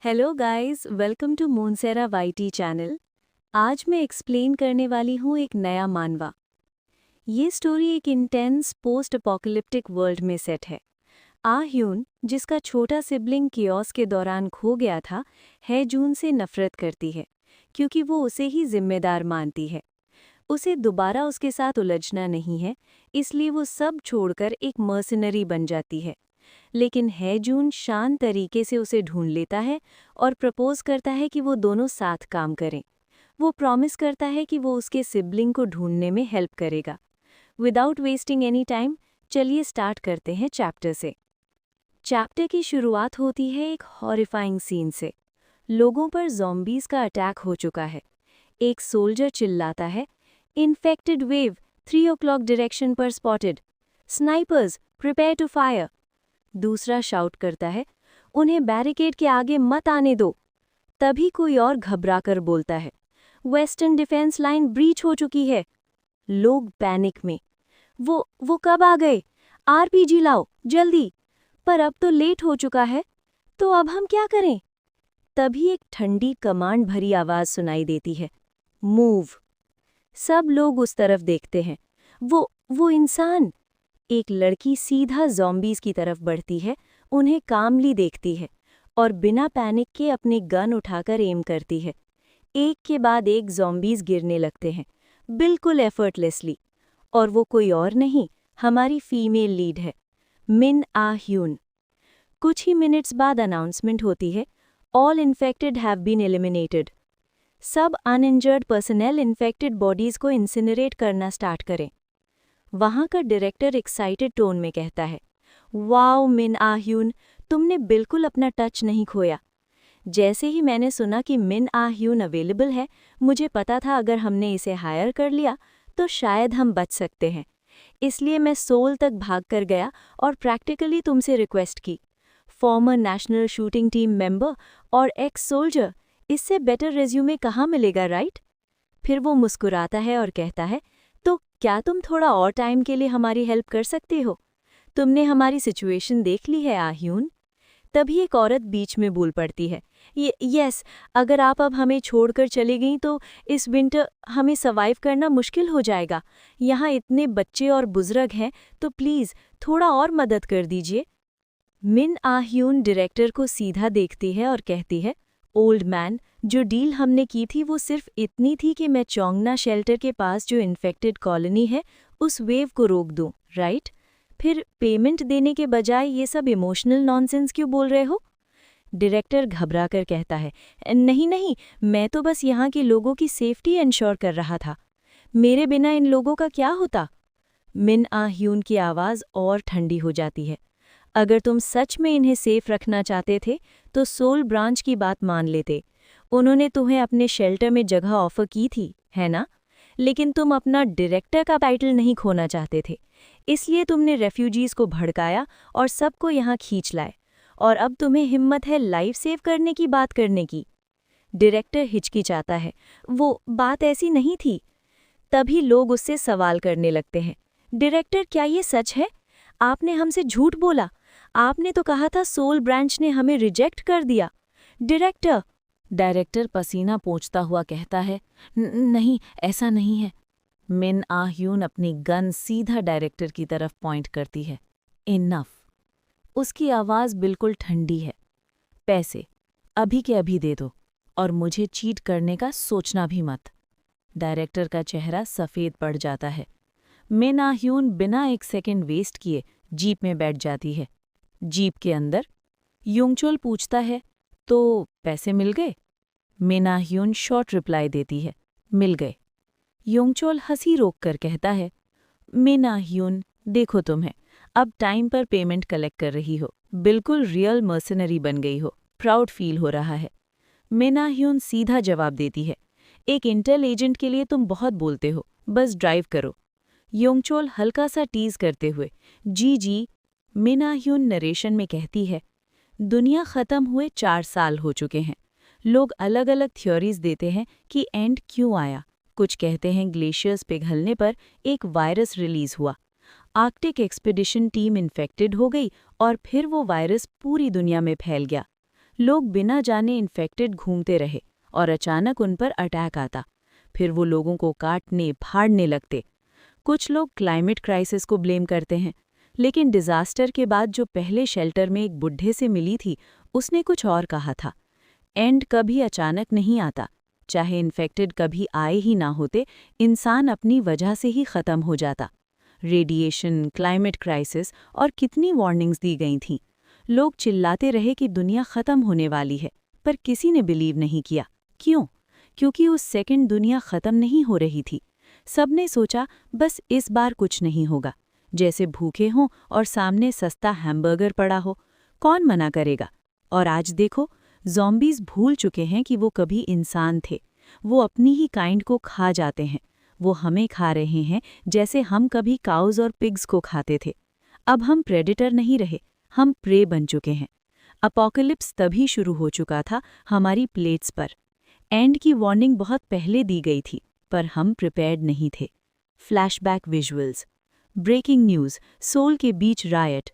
Hello guys, welcome to Monsera YT channel. आज मैं explain करने वाली हूँ एक नया मानवा। ये स्टोरी एक इंटेंस पोस्ट अपोकलिप्टिक वर्ल्ड में सेट है। आ ह्यून, जिसका छोटा सिबलिंग कियोस के दौरान खो गया था, है जून से नफरत करती है क्योंकि वो उसे ही जिम्मेदार मानती है। उसे दोबारा उसके साथ उलझना नहीं है, इसलिए वो सब छोड़कर एक मर्सिनरी बन जाती है। लेकिन हैजून शांत तरीके से उसे ढूंढ लेता है और प्रपोज करता है कि वो दोनों साथ काम करें। वो प्रॉमिस करता है कि वो उसके सिबलिंग को ढूंढने में हेल्प करेगा। विदाउट वेस्टिंग एनी टाइम, चलिए स्टार्ट करते हैं चैप्टर से। चैप्टर की शुरुआत होती है एक हॉरिफाइंग सीन से। लोगों पर ज़ॉम्बीज़ का अटैक हो चुका है। एक सोल्जर चिल्लाता है, इन्फेक्टेड वेव 3 o'clock डायरेक्शन पर spotted, snipers prepare to fire. दूसरा शाउट करता है, उन्हें बैरिकेड के आगे मत आने दो। तभी कोई और घबराकर बोलता है, वेस्टर्न डिफेंस लाइन ब्रीच हो चुकी है। लोग पैनिक में, वो कब आ गए? आरपीजी लाओ जल्दी। पर अब तो लेट हो चुका है, तो अब हम क्या करें? तभी एक ठंडी कमांड भरी आवाज सुनाई देती है, मूव। सब लोग उस तरफ देखते हैं। वो इंसान। एक लड़की सीधा ज़ॉम्बीज़ की तरफ बढ़ती है, उन्हें कामली देखती है और बिना पैनिक के अपनी गन उठाकर एम करती है। एक के बाद एक ज़ॉम्बीज़ गिरने लगते हैं, बिल्कुल एफर्टलेसली। और वो कोई और नहीं, हमारी फीमेल लीड है, मिन आ ह्यून। कुछ ही मिनट्स बाद अनाउंसमेंट होती है, all infected have been eliminated. सब अनइंजर्ड पर्सनल इन्फेक्टेड बॉडीज़ को इंसिनरेट करना स्टार्ट करें। वहाँ का डायरेक्टर एक्साइटेड टोन में कहता है, वाओ मिन आ ह्यून, तुमने बिल्कुल अपना टच नहीं खोया। जैसे ही मैंने सुना कि मिन आ ह्यून अवेलेबल है, मुझे पता था अगर हमने इसे हायर कर लिया तो शायद हम बच सकते हैं। इसलिए मैं सोल तक भागकर गया और प्रैक्टिकली तुमसे रिक्वेस्ट की। Farmer national shooting team member और एक्स सोल्जर, इससे बेटर रेज्यूमे कहाँ मिलेगा, राइट? फिर वो मुस्कुराता है और कहता है, तो क्या तुम थोड़ा और टाइम के लिए हमारी हेल्प कर सकते हो? तुमने हमारी सिचुएशन देख ली है आह्यून। तभी एक औरत बीच में बोल पड़ती है, यस, अगर आप अब हमें छोड़कर चले गई तो इस विंटर हमें सर्वाइव करना मुश्किल हो जाएगा। यहाँ इतने बच्चे और बुजुर्ग हैं, तो प्लीज़ थोड़ा और मदद कर दीजिए। मिन आह्यून डायरेक्टर को सीधा देखती है और कहती है, ओल्ड मैन, जो डील हमने की थी वो सिर्फ इतनी थी कि मैं चोंगना शेल्टर के पास जो इन्फेक्टेड कॉलोनी है उस वेव को रोक दूं, राइट? फिर पेमेंट देने के बजाय ये सब इमोशनल नॉनसेंस क्यों बोल रहे हो? डायरेक्टर घबराकर कहता है, नहीं नहीं, मैं तो बस यहाँ के लोगों की सेफ्टी इंश्योर कर रहा था। मेरे बिना इन लोगों का क्या होता? मिन आह्यून की आवाज़ और ठंडी हो जाती है, अगर तुम सच में इन्हें सेफ रखना चाहते थे तो सोल ब्रांच की बात मान लेते। उन्होंने तुम्हें अपने शेल्टर में जगह ऑफर की थी, है ना? लेकिन तुम अपना डायरेक्टर का टाइटल नहीं खोना चाहते थे, इसलिए तुमने रेफ्यूजीज़ को भड़काया और सबको यहाँ खींच लाए। और अब तुम्हें हिम्मत है लाइफ सेव करने की बात करने की? डायरेक्टर हिचकिचाता है, वो बात ऐसी नहीं थी। तभी लोग उससे सवाल करने लगते हैं, डायरेक्टर, क्या ये सच है? आपने हमसे झूठ बोला। आपने तो कहा था सोल ब्रांच ने हमें रिजेक्ट कर दिया। डायरेक्टर। डायरेक्टर पसीना पोंछता हुआ कहता है, नहीं, ऐसा नहीं है। मिन आह्यून अपनी गन सीधा डायरेक्टर की तरफ पॉइंट करती है। इनफ। उसकी आवाज़ बिल्कुल ठंडी है। पैसे अभी के अभी दे दो और मुझे चीट करने का सोचना भी मत। डायरेक्टर का चेहरा सफ़ेद पड़ जाता है। मिन आह्यून बिना एक सेकंड वेस्ट किए जीप में बैठ जाती है। जीप के अंदर युंगचोल पूछता है, तो पैसे मिल गए? मिन आह्यून शॉर्ट रिप्लाई देती है, मिल गए। युंगचोल हंसी रोक कर कहता है, मिन आह्यून, देखो तुम्हें अब टाइम पर पेमेंट कलेक्ट कर रही हो, बिल्कुल रियल मर्सनरी बन गई हो, प्राउड फील हो रहा है। मिन आह्यून सीधा जवाब देती है, एक इंटेल एजेंट के लिए तुम बहुत बोलते हो, बस ड्राइव करो। युंगचोल हल्का सा टीज करते हुए, जी। मिन आह्यून नरेशन में कहती है, दुनिया ख़त्म हुए 4 साल हो चुके हैं। लोग अलग अलग थ्योरीज देते हैं कि एंड क्यों आया। कुछ कहते हैं ग्लेशियर्स पिघलने पर एक वायरस रिलीज हुआ, आर्कटिक एक्सपीडिशन टीम इन्फेक्टेड हो गई और फिर वो वायरस पूरी दुनिया में फैल गया। लोग बिना जाने इन्फेक्टेड घूमते रहे और अचानक उन पर अटैक आता। फिर वो लोगों को काटने फाड़ने लगते। कुछ लोग क्लाइमेट क्राइसिस को ब्लेम करते हैं, लेकिन डिजास्टर के बाद जो पहले शेल्टर में एक बुढ़े से मिली थी, उसने कुछ और कहा था। एंड कभी अचानक नहीं आता। चाहे इन्फेक्टेड कभी आए ही ना होते, इंसान अपनी वजह से ही खत्म हो जाता। रेडिएशन, क्लाइमेट क्राइसिस और कितनी वार्निंग्स दी गई थीं। लोग चिल्लाते रहे कि दुनिया खत्म होने वाली है, पर किसी ने बिलीव नहीं किया। क्यों? क्योंकि उस सेकंड दुनिया खत्म नहीं हो रही थी। सबने सोचा बस इस बार कुछ नहीं होगा। जैसे भूखे हों और सामने सस्ता हैमबर्गर पड़ा हो, कौन मना करेगा? और आज देखो, ज़ॉम्बीज़ भूल चुके हैं कि वो कभी इंसान थे। वो अपनी ही काइंड को खा जाते हैं। वो हमें खा रहे हैं जैसे हम कभी काउज और पिग्स को खाते थे। अब हम प्रेडेटर नहीं रहे, हम प्रे बन चुके हैं। अपोकलिप्स तभी शुरू हो चुका था हमारी प्लेट्स पर। एंड की वार्निंग बहुत पहले दी गई थी, पर हम प्रिपेयर्ड नहीं थे। Flashback visuals, breaking news, Seoul के बीच रायट।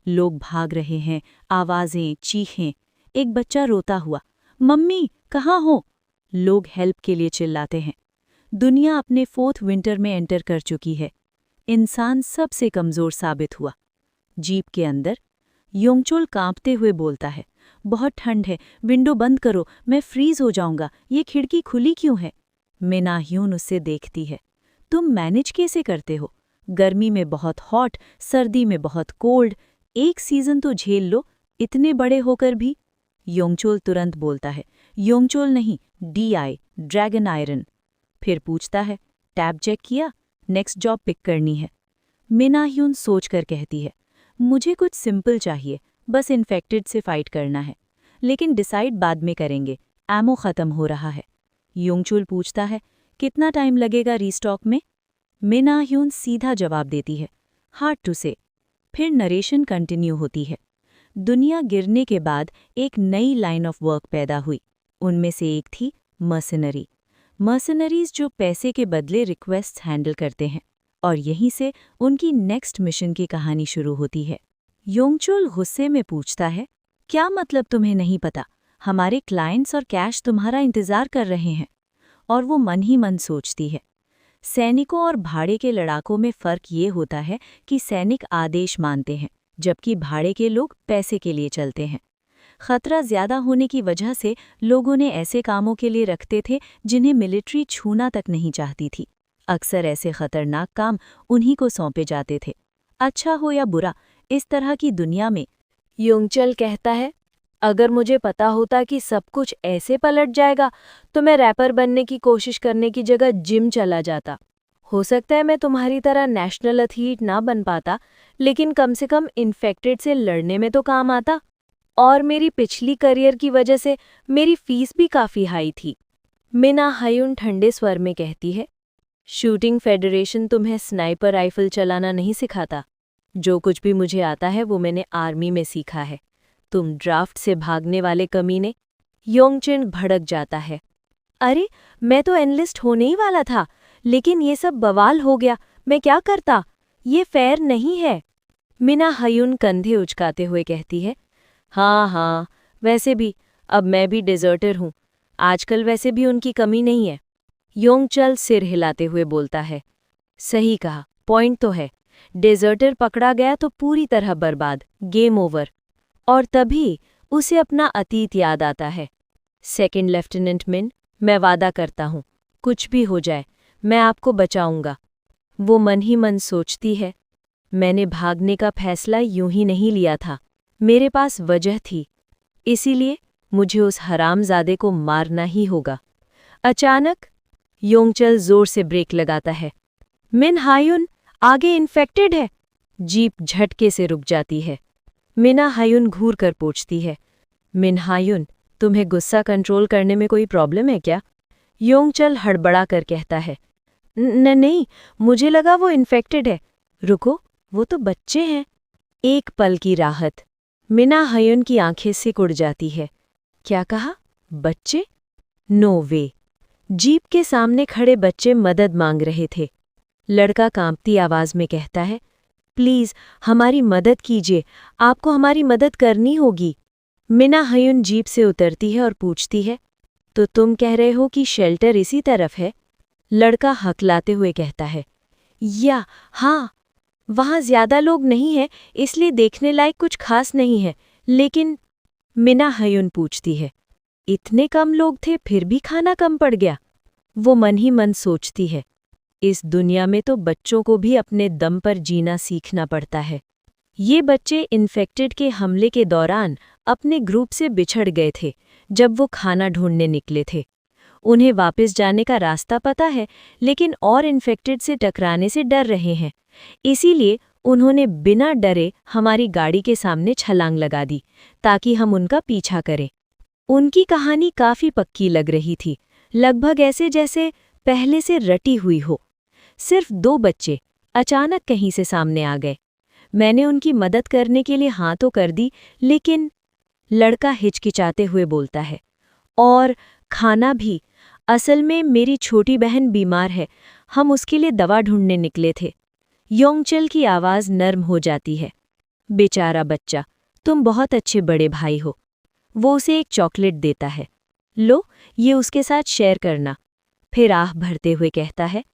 लोग भाग रहे हैं, आवाज़ें, चीखें। एक बच्चा रोता हुआ, मम्मी कहाँ हो? लोग हेल्प के लिए चिल्लाते हैं। दुनिया अपने 4th विंटर में एंटर कर चुकी है। इंसान सबसे कमज़ोर साबित हुआ। जीप के अंदर योंगचोल कांपते हुए बोलता है, बहुत ठंड है, विंडो बंद करो, मैं फ्रीज हो जाऊंगा, ये खिड़की खुली क्यों है? मिना-ह्यून उससे देखती है, तुम मैनेज कैसे करते हो? गर्मी में बहुत हॉट, सर्दी में बहुत कोल्ड, एक सीजन तो झेल लो, इतने बड़े होकर भी। योंगचोल तुरंत बोलता है, योंगचोल नहीं, DI, ड्रैगन आयरन। फिर पूछता है, टैब चेक किया? नेक्स्ट जॉब पिक करनी है। मिना-ह्यून सोचकर कहती है, मुझे कुछ सिंपल चाहिए, बस इन्फेक्टेड से फाइट करना है। लेकिन डिसाइड बाद में करेंगे, एमो ख़त्म हो रहा है। योंगचोल पूछता है, कितना टाइम लगेगा रीस्टॉक में? मिना-ह्यून सीधा जवाब देती है, हार्ड टू से। फिर नरेशन कंटिन्यू होती है। दुनिया गिरने के बाद एक नई लाइन ऑफ वर्क पैदा हुई। उनमें से एक थी मर्सनरी। मर्सनरीज जो पैसे के बदले रिक्वेस्ट्स हैंडल करते हैं, और यहीं से उनकी नेक्स्ट मिशन की कहानी शुरू होती है। योंगचोल गुस्से में पूछता है, क्या मतलब तुम्हें नहीं पता? हमारे क्लाइंट्स और कैश तुम्हारा इंतज़ार कर रहे हैं। और वो मन ही मन सोचती है। सैनिकों और भाड़े के लड़ाकों में फ़र्क ये होता है कि सैनिक आदेश मानते हैं, जबकि भाड़े के लोग पैसे के लिए चलते हैं। खतरा ज़्यादा होने की वजह से लोगों ने ऐसे कामों के लिए रखते थे जिन्हें मिलिट्री छूना तक नहीं चाहती थी। अक्सर ऐसे खतरनाक काम उन्हीं को सौंपे जाते थे। अच्छा हो या बुरा, इस तरह की दुनिया में योंगचोल कहता है, अगर मुझे पता होता कि सब कुछ ऐसे पलट जाएगा तो मैं रैपर बनने की कोशिश करने की जगह जिम चला जाता। हो सकता है मैं तुम्हारी तरह नेशनल एथलीट ना बन पाता, लेकिन कम से कम इन्फेक्टेड से लड़ने में तो काम आता। और मेरी पिछली करियर की वजह से मेरी फीस भी काफ़ी हाई थी। मिना-ह्यून ठंडे स्वर में कहती है, शूटिंग फेडरेशन तुम्हें स्नाइपर राइफल चलाना नहीं सिखाता। जो कुछ भी मुझे आता है वो मैंने आर्मी में सीखा है। तुम ड्राफ्ट से भागने वाले कमीने। योंगचोल भड़क जाता है, अरे मैं तो एनलिस्ट होने ही वाला था, लेकिन ये सब बवाल हो गया, मैं क्या करता? ये फेयर नहीं है। मिना-ह्यून कंधे उचकाते हुए कहती है, हाँ, वैसे भी अब मैं भी डिजर्टर हूँ। आजकल वैसे भी उनकी कमी नहीं है। योंगचोल सिर हिलाते हुए बोलता है, सही कहा, पॉइंट तो है। डिजर्टर पकड़ा गया तो पूरी तरह बर्बाद, गेम ओवर। और तभी उसे अपना अतीत याद आता है। सेकंड लेफ्टिनेंट मिन, मैं वादा करता हूँ, कुछ भी हो जाए मैं आपको बचाऊंगा। वो मन ही मन सोचती है, मैंने भागने का फैसला यूं ही नहीं लिया था, मेरे पास वजह थी, इसीलिए मुझे उस हरामजादे को मारना ही होगा। अचानक योंगचोल जोर से ब्रेक लगाता है। मिना-ह्यून, आगे इन्फेक्टेड है। जीप झटके से रुक जाती है। मिना-ह्यून घूर कर पूछती है, मिना-ह्यून, तुम्हें गुस्सा कंट्रोल करने में कोई प्रॉब्लम है क्या? योंगचोल हड़बड़ा कर कहता है, नहीं, मुझे लगा वो इन्फेक्टेड है। रुको, वो तो बच्चे हैं। एक पल की राहत। मिना-ह्यून की आंखें सिकुड़ जाती है। क्या कहा? बच्चे? नो वे। जीप के सामने खड़े बच्चे मदद मांग रहे थे। लड़का कांपती आवाज में कहता है, प्लीज हमारी मदद कीजिए, आपको हमारी मदद करनी होगी। मिना हयुन जीप से उतरती है और पूछती है, तो तुम कह रहे हो कि शेल्टर इसी तरफ है? लड़का हकलाते हुए कहता है, या हाँ, वहाँ ज्यादा लोग नहीं हैं, इसलिए देखने लायक कुछ खास नहीं है। लेकिन मिना हयुन पूछती है, इतने कम लोग थे फिर भी खाना कम पड़ गया? वो मन ही मन सोचती है, इस दुनिया में तो बच्चों को भी अपने दम पर जीना सीखना पड़ता है। ये बच्चे इन्फेक्टेड के हमले के दौरान अपने ग्रुप से बिछड़ गए थे जब वो खाना ढूंढने निकले थे। उन्हें वापस जाने का रास्ता पता है, लेकिन और इन्फेक्टेड से टकराने से डर रहे हैं। इसीलिए उन्होंने बिना डरे हमारी गाड़ी के सामने छलांग लगा दी ताकि हम उनका पीछा करें। उनकी कहानी काफी पक्की लग रही थी, लगभग ऐसे जैसे पहले से रटी हुई हो। सिर्फ 2 बच्चे अचानक कहीं से सामने आ गए। मैंने उनकी मदद करने के लिए हाँ तो कर दी, लेकिन लड़का हिचकिचाते हुए बोलता है, और खाना भी। असल में मेरी छोटी बहन बीमार है, हम उसके लिए दवा ढूंढने निकले थे। योंगचल की आवाज़ नर्म हो जाती है। बेचारा बच्चा, तुम बहुत अच्छे बड़े भाई हो। वो उसे एक चॉकलेट देता है। लो, ये उसके साथ शेयर करना। फिर आह भरते हुए कहता है,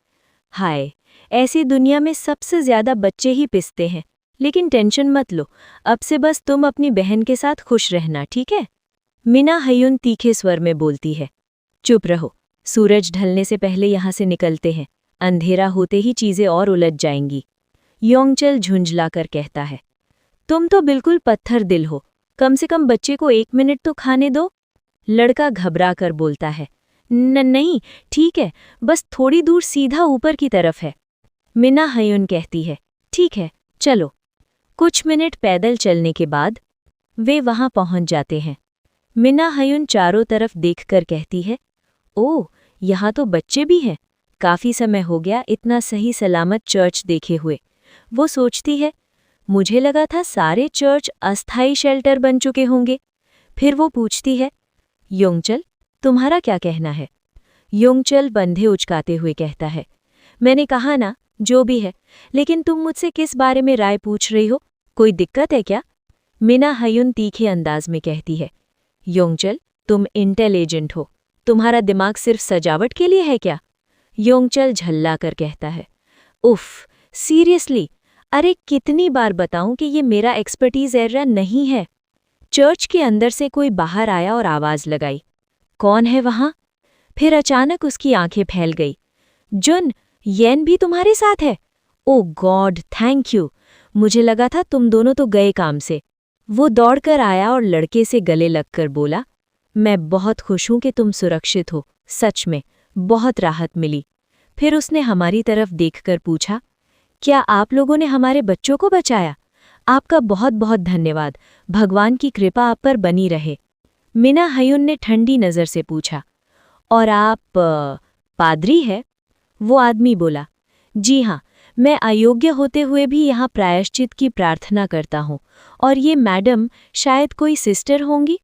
हाय, ऐसी दुनिया में सबसे ज्यादा बच्चे ही पिसते हैं। लेकिन टेंशन मत लो, अब से बस तुम अपनी बहन के साथ खुश रहना, ठीक है? मिना हयुन तीखे स्वर में बोलती है, चुप रहो, सूरज ढलने से पहले यहाँ से निकलते हैं, अंधेरा होते ही चीजें और उलझ जाएंगी। योंगचल झुंझलाकर कहता है, तुम तो बिल्कुल पत्थर दिल हो, कम से कम बच्चे को 1 मिनट तो खाने दो। लड़का घबरा कर बोलता है, नहीं, ठीक है, बस थोड़ी दूर सीधा ऊपर की तरफ है। मिना हयुन कहती है, ठीक है, चलो। कुछ मिनट पैदल चलने के बाद वे वहां पहुंच जाते हैं। मिना हयुन चारों तरफ देखकर कहती है, ओह, यहाँ तो बच्चे भी हैं। काफी समय हो गया इतना सही सलामत चर्च देखे हुए। वो सोचती है, मुझे लगा था सारे चर्च अस्थायी शेल्टर बन चुके होंगे। फिर वो पूछती है, योंगचल, तुम्हारा क्या कहना है? योंगचल बंधे उचकाते हुए कहता है, मैंने कहा ना, जो भी है, लेकिन तुम मुझसे किस बारे में राय पूछ रही हो? कोई दिक्कत है क्या? मिना हयुन तीखे अंदाज में कहती है, योंगचल, तुम इंटेलिजेंट हो, तुम्हारा दिमाग सिर्फ सजावट के लिए है क्या? योंगचल झल्ला कर कहता है, उफ, सीरियसली, अरे कितनी बार बताऊं कि ये मेरा एक्सपर्टीज एरिया नहीं है। चर्च के अंदर से कोई बाहर आया और आवाज लगाई, कौन है वहां? फिर अचानक उसकी आंखें फैल गई, जुन, येन भी तुम्हारे साथ है? ओ गॉड, थैंक यू, मुझे लगा था तुम दोनों तो गए काम से। वो दौड़कर आया और लड़के से गले लगकर बोला, मैं बहुत खुश हूं कि तुम सुरक्षित हो, सच में बहुत राहत मिली। फिर उसने हमारी तरफ देखकर पूछा, क्या आप लोगों ने हमारे बच्चों को बचाया? आपका बहुत बहुत धन्यवाद, भगवान की कृपा आप पर बनी रहे। मिना हयुन ने ठंडी नज़र से पूछा, और आप पादरी है? वो आदमी बोला, जी हाँ, मैं अयोग्य होते हुए भी यहाँ प्रायश्चित की प्रार्थना करता हूँ, और ये मैडम शायद कोई सिस्टर होंगी।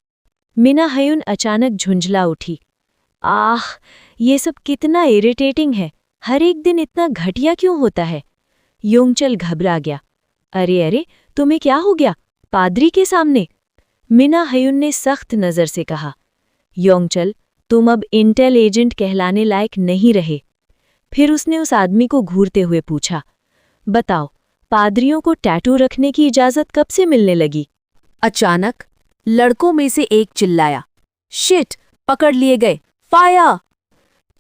मिना हयुन अचानक झुंझला उठी, आह, ये सब कितना इरिटेटिंग है, हर एक दिन इतना घटिया क्यों होता है? योंगचल घबरा गया, अरे अरे, तुम्हें क्या हो गया? पादरी के सामने? मिना हयुन ने सख्त नज़र से कहा, योंगचल, तुम अब इंटेल एजेंट कहलाने लायक नहीं रहे। फिर उसने उस आदमी को घूरते हुए पूछा, बताओ, पादरियों को टैटू रखने की इजाज़त कब से मिलने लगी? अचानक लड़कों में से एक चिल्लाया, शिट, पकड़ लिए गए, फायर!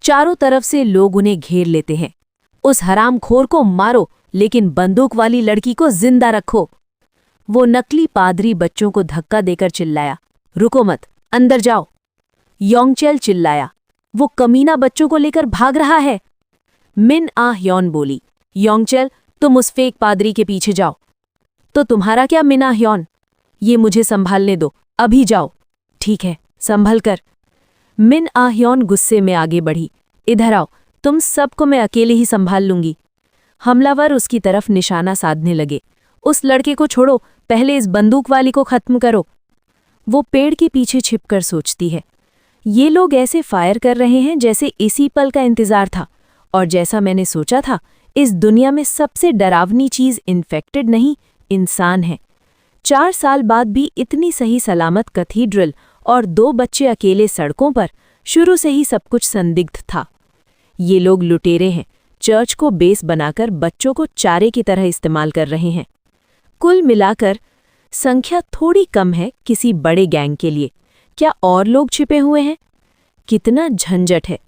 चारों तरफ से लोग उन्हें घेर लेते हैं। उस हरामखोर को मारो, लेकिन बंदूक वाली लड़की को जिंदा रखो। वो नकली पादरी बच्चों को धक्का देकर चिल्लाया, रुको मत, अंदर जाओ। योंगचल चिल्लाया, वो कमीना बच्चों को लेकर भाग रहा है। मिन आ ह्योन बोली, योंगचल, तुम उस फेक पादरी के पीछे जाओ। तो तुम्हारा क्या मिना ह्योन? ये मुझे संभालने दो, अभी जाओ। ठीक है, संभल कर। मिन आ ह्योन गुस्से में आगे बढ़ी, इधर आओ, तुम सबको मैं अकेले ही संभाल लूंगी। हमलावर उसकी तरफ निशाना साधने लगे, उस लड़के को छोड़ो, पहले इस बंदूक वाली को खत्म करो। वो पेड़ के पीछे छिपकर सोचती है, ये लोग ऐसे फायर कर रहे हैं जैसे इसी पल का इंतजार था, और जैसा मैंने सोचा था, इस दुनिया में सबसे डरावनी चीज इन्फेक्टेड नहीं, इंसान है। 4 साल बाद भी इतनी सही सलामत कैथीड्रल और 2 बच्चे अकेले सड़कों पर, शुरू से ही सब कुछ संदिग्ध था। ये लोग लुटेरे हैं, चर्च को बेस बनाकर बच्चों को चारे की तरह इस्तेमाल कर रहे हैं। कुल मिलाकर संख्या थोड़ी कम है किसी बड़े गैंग के लिए। क्या और लोग छिपे हुए हैं? कितना झंझट है।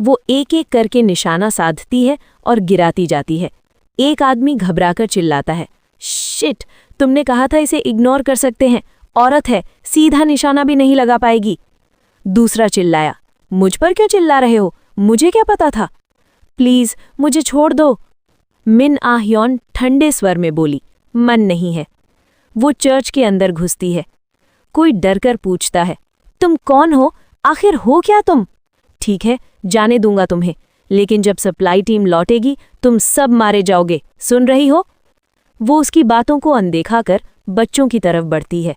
वो एक एक करके निशाना साधती है और गिराती जाती है। एक आदमी घबराकर चिल्लाता है, शिट, तुमने कहा था इसे इग्नोर कर सकते हैं, औरत है, सीधा निशाना भी नहीं लगा पाएगी। दूसरा चिल्लाया, मुझ पर क्यों चिल्ला रहे हो, मुझे क्या पता था, प्लीज मुझे छोड़ दो। मिन आ ह्योन ठंडे स्वर में बोली, मन नहीं है। वो चर्च के अंदर घुसती है। कोई डरकर पूछता है, तुम कौन हो, आखिर हो क्या तुम? ठीक है, जाने दूंगा तुम्हें, लेकिन जब सप्लाई टीम लौटेगी तुम सब मारे जाओगे, सुन रही हो? वो उसकी बातों को अनदेखा कर बच्चों की तरफ बढ़ती है।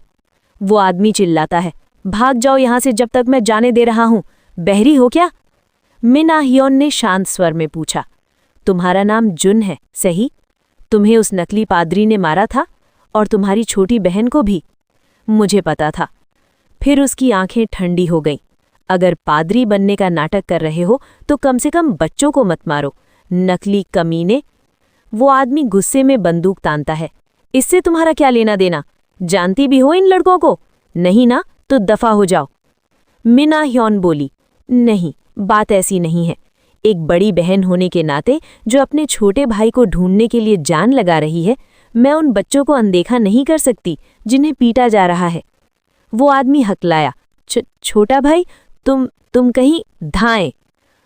वो आदमी चिल्लाता है, भाग जाओ यहां से जब तक मैं जाने दे रहा हूं, बहरी हो क्या? मिन आ ह्योन ने शांत स्वर में पूछा, तुम्हारा नाम जुन है, सही? तुम्हें उस नकली पादरी ने मारा था और तुम्हारी छोटी बहन को भी? मुझे पता था। फिर उसकी आंखें ठंडी हो गईं। अगर पादरी बनने का नाटक कर रहे हो तो कम से कम बच्चों को मत मारो, नकली कमीने। वो आदमी गुस्से में बंदूक तानता है, इससे तुम्हारा क्या लेना देना? जानती भी हो इन लड़कों को? नहीं ना, तो दफा हो जाओ। मिन आ ह्योन बोली, नहीं, बात ऐसी नहीं है। एक बड़ी बहन होने के नाते जो अपने छोटे भाई को ढूंढने के लिए जान लगा रही है, मैं उन बच्चों को अनदेखा नहीं कर सकती जिन्हें पीटा जा रहा है। वो आदमी हकलाया, छोटा भाई, तुम कहीं धाएं।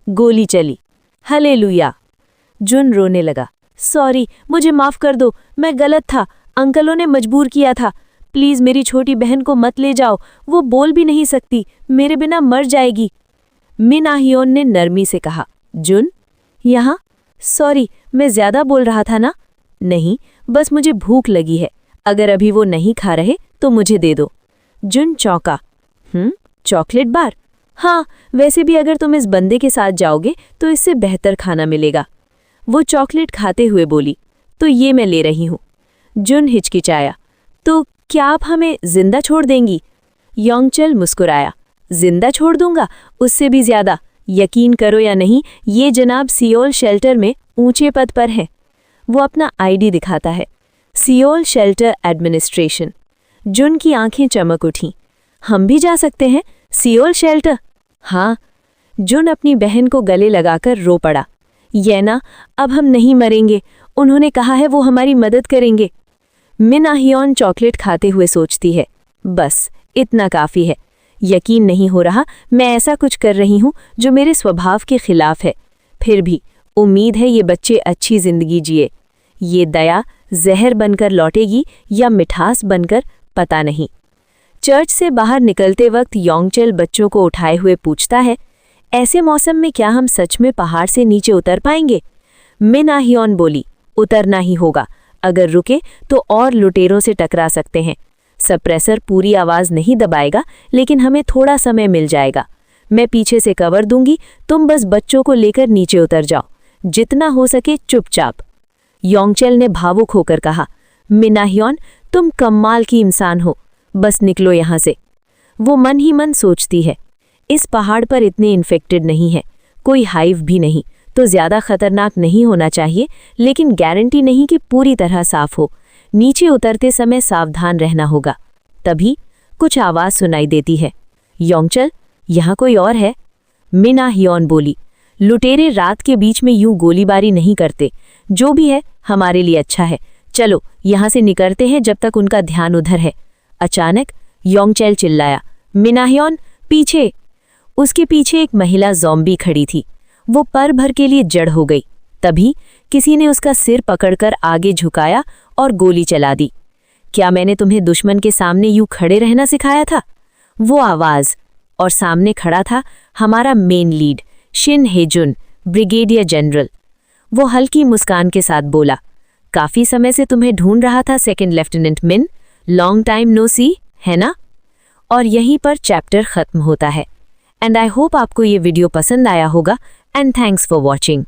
गोली चली। हालेलुया। जुन रोने लगा, सॉरी, मुझे माफ कर दो, मैं गलत था, अंकलों ने मजबूर किया था, प्लीज मेरी छोटी बहन को मत ले जाओ, वो बोल भी नहीं सकती, मेरे बिना मर जाएगी। मिन आ ह्योन ने नरमी से कहा, जुन, यहाँ? सॉरी, मैं ज्यादा बोल रहा था ना? नहीं, बस मुझे भूख लगी है, अगर अभी वो नहीं खा रहे तो मुझे दे दो। जुन चौंका, चॉकलेट बार? हाँ, वैसे भी अगर तुम इस बंदे के साथ जाओगे तो इससे बेहतर खाना मिलेगा। वो चॉकलेट खाते हुए बोली, तो ये मैं ले रही हूँ। जुन हिचकिचाया, तो क्या आप हमें जिंदा छोड़ देंगी? योंगचल मुस्कुराया, जिंदा छोड़ दूंगा, उससे भी ज्यादा। यकीन करो या नहीं, ये जनाब सियोल शेल्टर में ऊंचे पद पर हैं। वो अपना आईडी दिखाता है, सियोल शेल्टर एडमिनिस्ट्रेशन। जुन की आंखें चमक उठीं, हम भी जा सकते हैं सियोल शेल्टर? हाँ। जुन अपनी बहन को गले लगाकर रो पड़ा, येना, अब हम नहीं मरेंगे, उन्होंने कहा है वो हमारी मदद करेंगे। मिन आ ह्योन चॉकलेट खाते हुए सोचती है, बस इतना काफ़ी है। यकीन नहीं हो रहा मैं ऐसा कुछ कर रही हूँ जो मेरे स्वभाव के खिलाफ है। फिर भी उम्मीद है ये बच्चे अच्छी जिंदगी जिए। ये दया जहर बनकर लौटेगी या मिठास बनकर, पता नहीं। चर्च से बाहर निकलते वक्त योंगचल बच्चों को उठाए हुए पूछता है, ऐसे मौसम में क्या हम सच में पहाड़ से नीचे उतर पाएंगे? मिन आ ह्योन बोली, उतरना ही होगा, अगर रुके तो और लुटेरों से टकरा सकते हैं। सप्रेसर पूरी आवाज़ नहीं दबाएगा, लेकिन हमें थोड़ा समय मिल जाएगा। मैं पीछे से कवर दूंगी, तुम बस बच्चों को लेकर नीचे उतर जाओ, जितना हो सके चुपचाप। योंगचल ने भावुक होकर कहा, मिन आ ह्योन, तुम कमाल की इंसान हो, बस निकलो यहाँ से। वो मन ही मन सोचती है, इस पहाड़ पर इतने इन्फेक्टेड नहीं है, कोई हाइव भी नहीं, तो ज़्यादा खतरनाक नहीं होना चाहिए, लेकिन गारंटी नहीं कि पूरी तरह साफ हो। नीचे उतरते समय सावधान रहना होगा। तभी कुछ आवाज़ सुनाई देती है, योंगचल, यहाँ कोई और है? मिन आ ह्योन बोली, लुटेरे रात के बीच में यूं गोलीबारी नहीं करते, जो भी है हमारे लिए अच्छा है, चलो यहाँ से निकलते हैं जब तक उनका ध्यान उधर है। अचानक योंगचल चिल्लाया, मिन आ ह्योन, पीछे! उसके पीछे एक महिला ज़ॉम्बी खड़ी थी। वो पर भर के लिए जड़ हो गई। तभी किसी ने उसका सिर पकड़कर आगे झुकाया और गोली चला दी। क्या मैंने तुम्हें दुश्मन के सामने यूं खड़े रहना सिखाया था? वो आवाज़, और सामने खड़ा था हमारा main lead, Shin Haejun, brigadier general. वो हल्की मुस्कान के साथ बोला, काफ़ी समय से तुम्हें ढूंढ रहा था सेकंड लेफ्टिनेंट मिन, लॉन्ग टाइम नो सी, है ना? और यहीं पर चैप्टर ख़त्म होता है। एंड आई होप आपको ये वीडियो पसंद आया होगा, एंड थैंक्स फॉर वॉचिंग।